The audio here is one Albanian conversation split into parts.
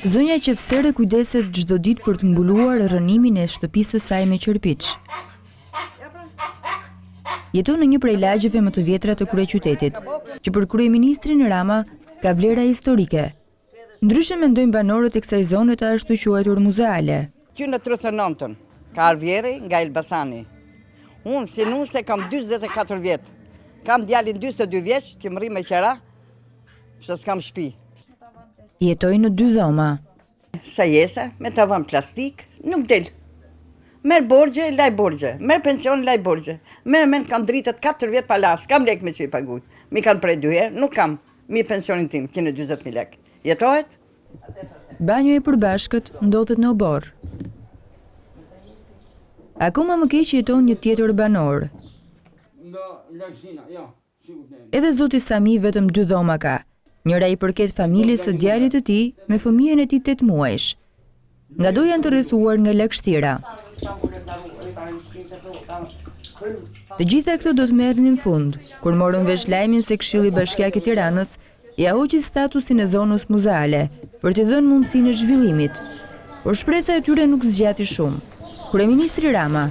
Zonja Qefsere kujdeset çdo ditë për të mbuluar rënimin e shtëpisë së saj me qerpiç. Jeton në një prej lagjeve më të vjetra të kryeqytetit, që për kryeministrin Rama ka vlera historike. Ndryshe mendojnë banorët e kësaj zone të ashtu quajtur muzeale. Që në 39-ën ka arvjeri nga Elbasani. Unë si nuse kam 24 vjetë. Kam djalin 22 vjeç që më rri me qera, se s'kam shtëpi. Jetoj në 2 dhoma. Sa jese, me tavan plastik, nuk del. Merë borgje, laj borgje. Merë pension, laj borgje. Men kam dritet 4 vjetë palas, kam lek me që i paguj. Mi kanë prej 2 herë, nuk kam. Mi pensionin tim, kine 20.000 lek. Jetohet? Banjo e përbashkët ndodhet në obor. Akoma më keq jeton një tjetër banor. Edhe zoti Sami vetëm 2 dhoma ka. Njëra i përket familjes së djalit të tij me fëmijën e tij 8 muajsh. Nga do janë të rrethuar nga lagështira. Të gjitha këto do të merren në fund, kur morën vesh lajmin se Këshilli Bashkiak i Tiranës ja hoqi statusin e zonës muzeale për t'i dhënë mundësinë e zhvillimit. Por shpresa e tyre nuk zgjati shumë. Kryeministri Rama,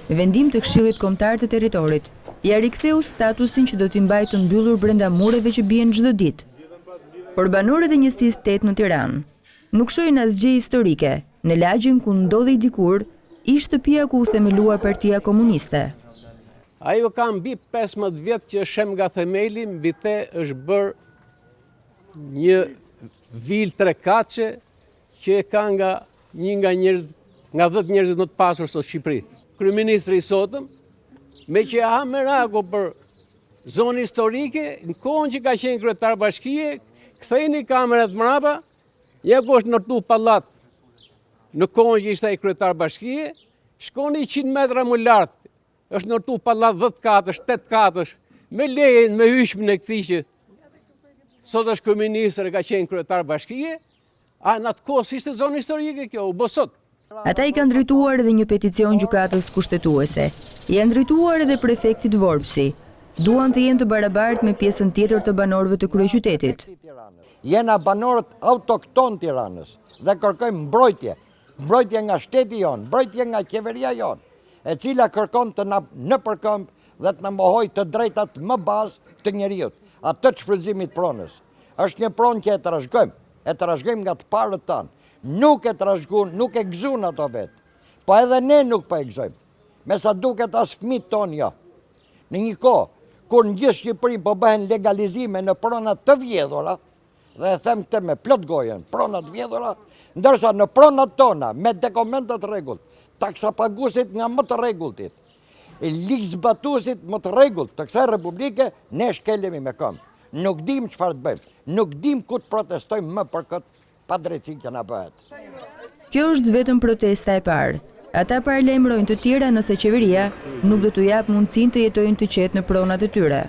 me vendim të Këshillit Kombëtar të Territorit, ja riktheu statusin që do t'i mbajë të mbyllur brenda mureve që bien çdo ditë. Por banorët e njësisë 8 në Tiranë nuk shohin asgjë historike në lagjin ku ndodhej dikur ish shtëpia ku u themeluar Partia Komuniste. Ajo ka mbi 15 vjet që shem nga themeli, mbi the është bërë një vil 3 kaçe që e ka nga 10 njerëzit më të pasur sot Shqipëri. Kryeministri i sotëm, me që ha meraku për zonë historike, në kohën që ka qenë kryetar bashkie, kthejni kamerat mrapa, ja ku është ndërtu pallat. Në kohën që ishte ai kryetar bashkie, shkoni 100 metra më lart, është ndërtu pallat 10 katësh, 8 katësh, me lejen, me hyshmin e këtij që sot është kryeministër e ka qenë kryetar bashkie, a në atë kohë ishte zonë historike kjo, u bë sot. Ata i kanë drejtuar edhe një peticion gjykatës kushtetuese. I kanë drejtuar edhe prefektit Vorpsi. Duan të jenë të barabartë me pjesën tjetër të banorëve të kryeqytetit. Jena banorët autokton Tiranës dhe kërkojmë mbrojtje. Mbrojtje nga shteti jonë, mbrojtje nga qeveria jonë, e cila kërkon të na në përkëmb dhe të na mohoj të drejtat më bazë të njeriut, atë të shfrytëzimit pronës. Është një pronë që e trashëgojmë nga të parët tanë. Nuk e trashëgojmë, nuk e gëzun ato vetë. Po edhe ne nuk po e gëzojmë. Me sa duket as fëmijët tonë jo. Në një kohë, kur në gjithë Shqipërinë po bëhen legalizime në pronat të vjedhura, dhe e them këtë me plot gojen, pronat vjedhura, ndërsa në pronat tona, me dokumentat rregullt, taksapaguesit nga më të rregulltit, ligjzbatuesit më të rregullt të kësaj republike, ne shkelemi me këmbë. Nuk dim çfarë të bëjmë, nuk dim ku të protestojmë më për këtë padrejtësi që na bëhet. Kjo është vetëm protesta e parë. Ata paralajmërojnë të tjera nëse qeveria nuk do t'u jap mundësinë të jetojnë të qetë në pronat e tyre.